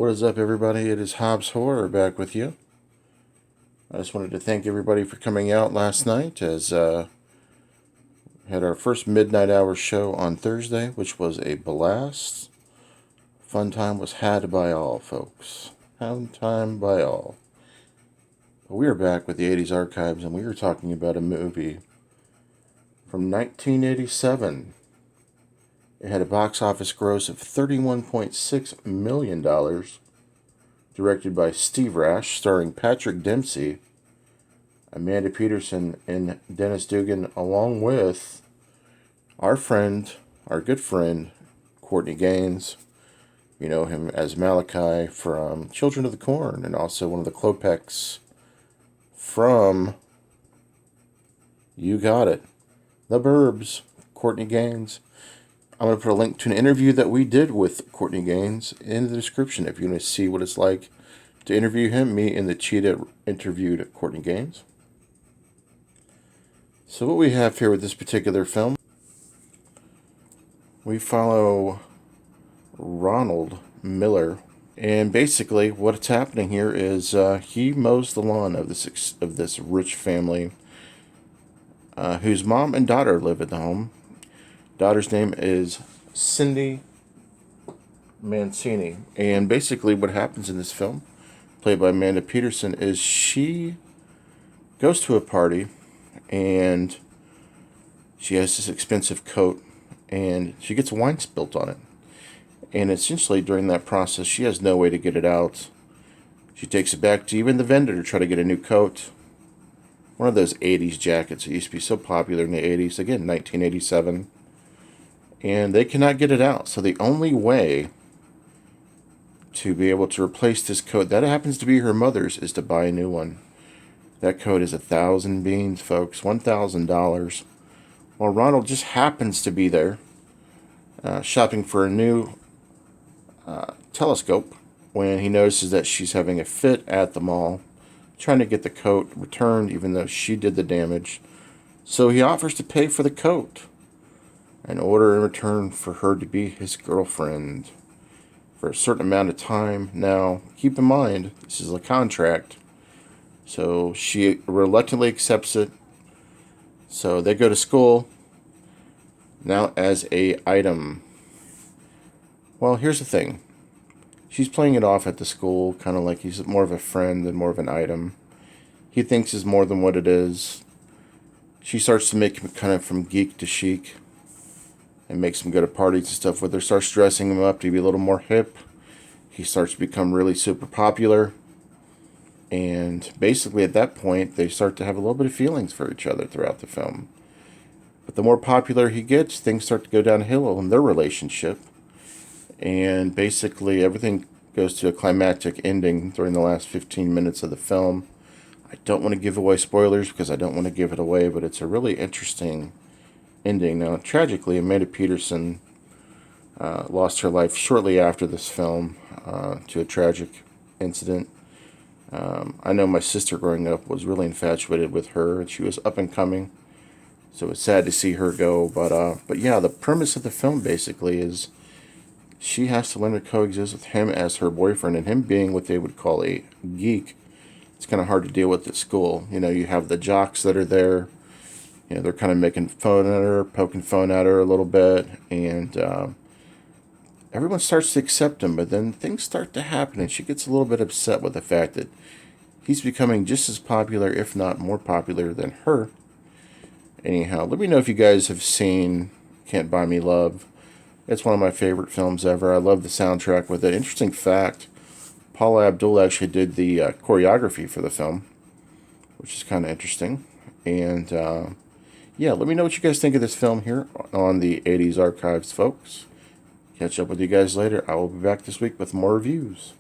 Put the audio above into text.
What is up, everybody? It is Hobbs Horror back with you. I just wanted to thank everybody for coming out last night as had our first midnight hour show on Thursday, which was a blast. Fun time was had by all, folks. Fun time by all. But we are back with the 80s archives, and we are talking about a movie from 1987. It had a box office gross of $31.6 million, directed by Steve Rash, starring Patrick Dempsey, Amanda Peterson, and Dennis Dugan, along with our good friend, Courtney Gaines. You know him as Malachi from Children of the Corn, and also one of the Klopeks from, you got it, The Burbs, Courtney Gaines. I'm going to put a link to an interview that we did with Courtney Gaines in the description if you want to see what it's like to interview him. Me and the Cheetah interviewed Courtney Gaines. So what we have here with this particular film, we follow Ronald Miller, and basically what's happening here is he mows the lawn of this rich family whose mom and daughter live at the home. Daughter's name is Cindy Mancini, and basically what happens in this film, played by Amanda Peterson, is she goes to a party and she has this expensive coat and she gets wine spilt on it, and essentially during that process she has no way to get it out. She takes it back to even the vendor to try to get a new coat, one of those 80s jackets that used to be so popular in the 80s, again 1987. And they cannot get it out. So the only way to be able to replace this coat, that happens to be her mother's, is to buy a new one. That coat is 1,000 beans, folks, $1,000. Well, Ronald just happens to be there shopping for a new telescope when he notices that she's having a fit at the mall, trying to get the coat returned even though she did the damage. So he offers to pay for the coat in order in return for her to be his girlfriend for a certain amount of time. Now, keep in mind, this is a contract, so she reluctantly accepts it. So they go to school now as a item. Well, here's the thing. She's playing it off at the school, kind of like he's more of a friend than more of an item. He thinks is more than what it is. She starts to make him kind of from geek to chic, and makes him go to parties and stuff with her, starts dressing him up to be a little more hip. He starts to become really super popular. And basically at that point, they start to have a little bit of feelings for each other throughout the film. But the more popular he gets, things start to go downhill in their relationship. And basically everything goes to a climactic ending during the last 15 minutes of the film. I don't want to give away spoilers because I don't want to give it away, but it's a really interesting ending. Now, tragically, Amanda Peterson lost her life shortly after this film to a tragic incident. I know my sister growing up was really infatuated with her, and she was up and coming, so it's sad to see her go. But yeah, the premise of the film basically is she has to learn to coexist with him as her boyfriend, and him being what they would call a geek. It's kind of hard to deal with at school. You know, you have the jocks that are there. You know, they're kind of making fun at her, poking fun at her a little bit, and everyone starts to accept him, but then things start to happen, and she gets a little bit upset with the fact that he's becoming just as popular, if not more popular, than her. Anyhow, let me know if you guys have seen Can't Buy Me Love. It's one of my favorite films ever. I love the soundtrack with it. Interesting fact, Paula Abdul actually did the choreography for the film, which is kind of interesting. And yeah, let me know what you guys think of this film here on the 80s Archives, folks. Catch up with you guys later. I will be back this week with more reviews.